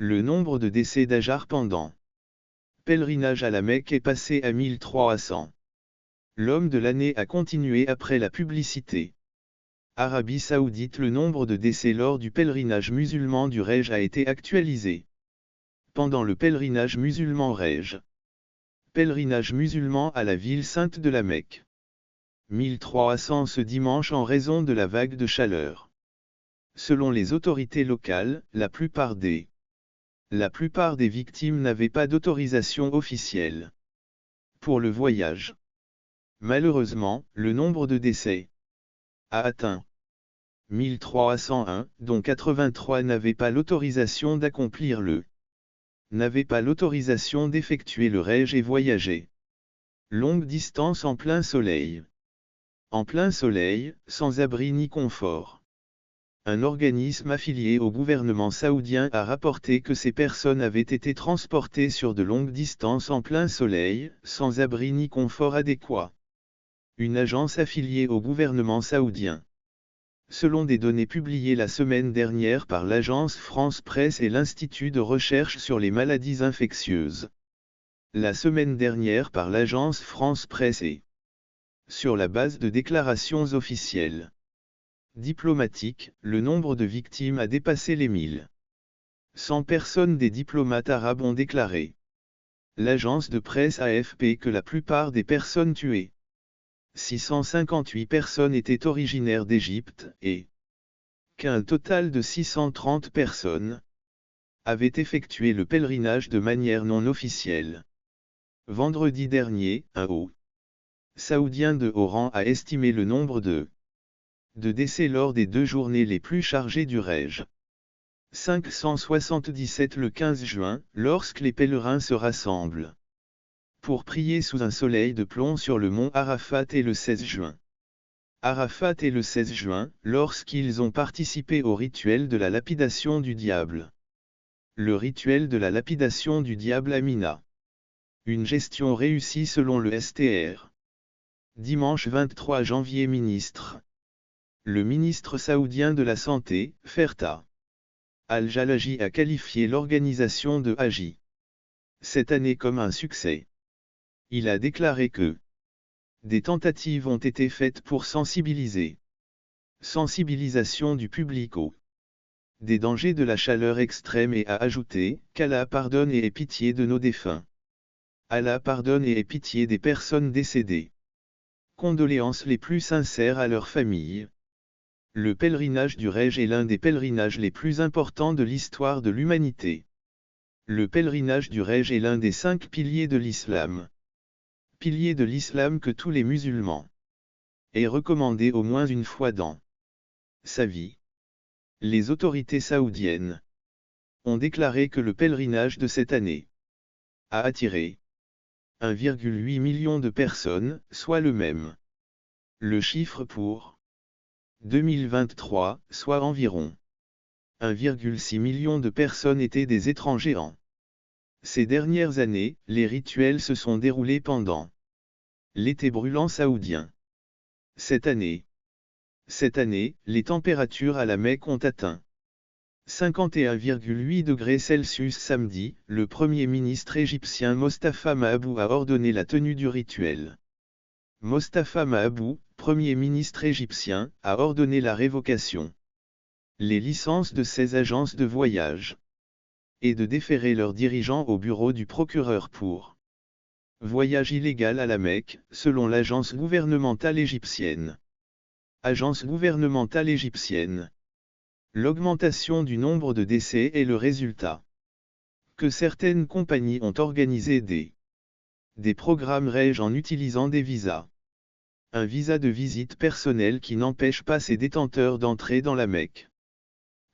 Le nombre de décès d'Hajar pendant pèlerinage à la Mecque est passé à 1300. L'homme de l'année a continué après la publicité. Arabie Saoudite. Le nombre de décès lors du pèlerinage musulman du Hajj a été actualisé. Pendant le pèlerinage musulman Hajj. Pèlerinage musulman à la ville sainte de la Mecque. 1300 ce dimanche en raison de la vague de chaleur. Selon les autorités locales, la plupart des victimes n'avaient pas d'autorisation officielle pour le voyage. Malheureusement, le nombre de décès a atteint 1301, dont 83 n'avaient pas l'autorisation d'effectuer le Hajj et voyager longue distance en plein soleil. En plein soleil, sans abri ni confort. Un organisme affilié au gouvernement saoudien a rapporté que ces personnes avaient été transportées sur de longues distances en plein soleil, sans abri ni confort adéquat. Une agence affiliée au gouvernement saoudien. Selon des données publiées la semaine dernière par l'agence France Presse et l'Institut de recherche sur les maladies infectieuses. La semaine dernière par l'agence France Presse et sur la base de déclarations officielles diplomatiques, le nombre de victimes a dépassé les 1100 personnes. Des diplomates arabes ont déclaré. L'agence de presse AFP que la plupart des personnes tuées, 658 personnes étaient originaires d'Égypte, et qu'un total de 630 personnes avaient effectué le pèlerinage de manière non officielle. Vendredi dernier, un haut saoudien de haut rang a estimé le nombre de décès lors des 2 journées les plus chargées du Hajj. 577 le 15 juin, lorsque les pèlerins se rassemblent pour prier sous un soleil de plomb sur le mont Arafat, et le 16 juin. Arafat et le 16 juin, lorsqu'ils ont participé au rituel de la lapidation du diable. Le rituel de la lapidation du diable à Mina. Une gestion réussie selon le STR. Dimanche 23 janvier. Le ministre saoudien de la Santé, Ferta Al-Jalaji, a qualifié l'organisation de Haji cette année comme un succès. Il a déclaré que des tentatives ont été faites pour sensibilisation du public des dangers de la chaleur extrême, et a ajouté qu'Allah pardonne et ait pitié de nos défunts. Allah pardonne et ait pitié des personnes décédées. Condoléances les plus sincères à leurs familles. Le pèlerinage du Hajj est l'un des pèlerinages les plus importants de l'histoire de l'humanité. Le pèlerinage du Hajj est l'un des 5 piliers de l'islam. Pilier de l'islam que tous les musulmans aient recommandé au moins une fois dans sa vie. Les autorités saoudiennes ont déclaré que le pèlerinage de cette année a attiré 1,8 million de personnes, soit le même le chiffre pour 2023, soit environ 1,6 million de personnes étaient des étrangers. En ces dernières années, les rituels se sont déroulés pendant l'été brûlant saoudien. Cette année, les températures à la Mecque ont atteint 51,8 degrés Celsius samedi. Le Premier ministre égyptien Mostafa Mahabou a ordonné la tenue du rituel. Mostafa Mahabou, Premier ministre égyptien, a ordonné la révocation les licences de 16 agences de voyage et de déférer leurs dirigeants au bureau du procureur pour voyage illégal à la Mecque, selon l'agence gouvernementale égyptienne. Agence gouvernementale égyptienne. L'augmentation du nombre de décès est le résultat que certaines compagnies ont organisé des programmes Hajj en utilisant des visas. Un visa de visite personnelle qui n'empêche pas ses détenteurs d'entrer dans la Mecque.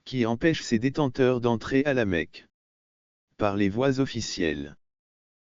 Qui empêche ses détenteurs d'entrer à la Mecque par les voies officielles.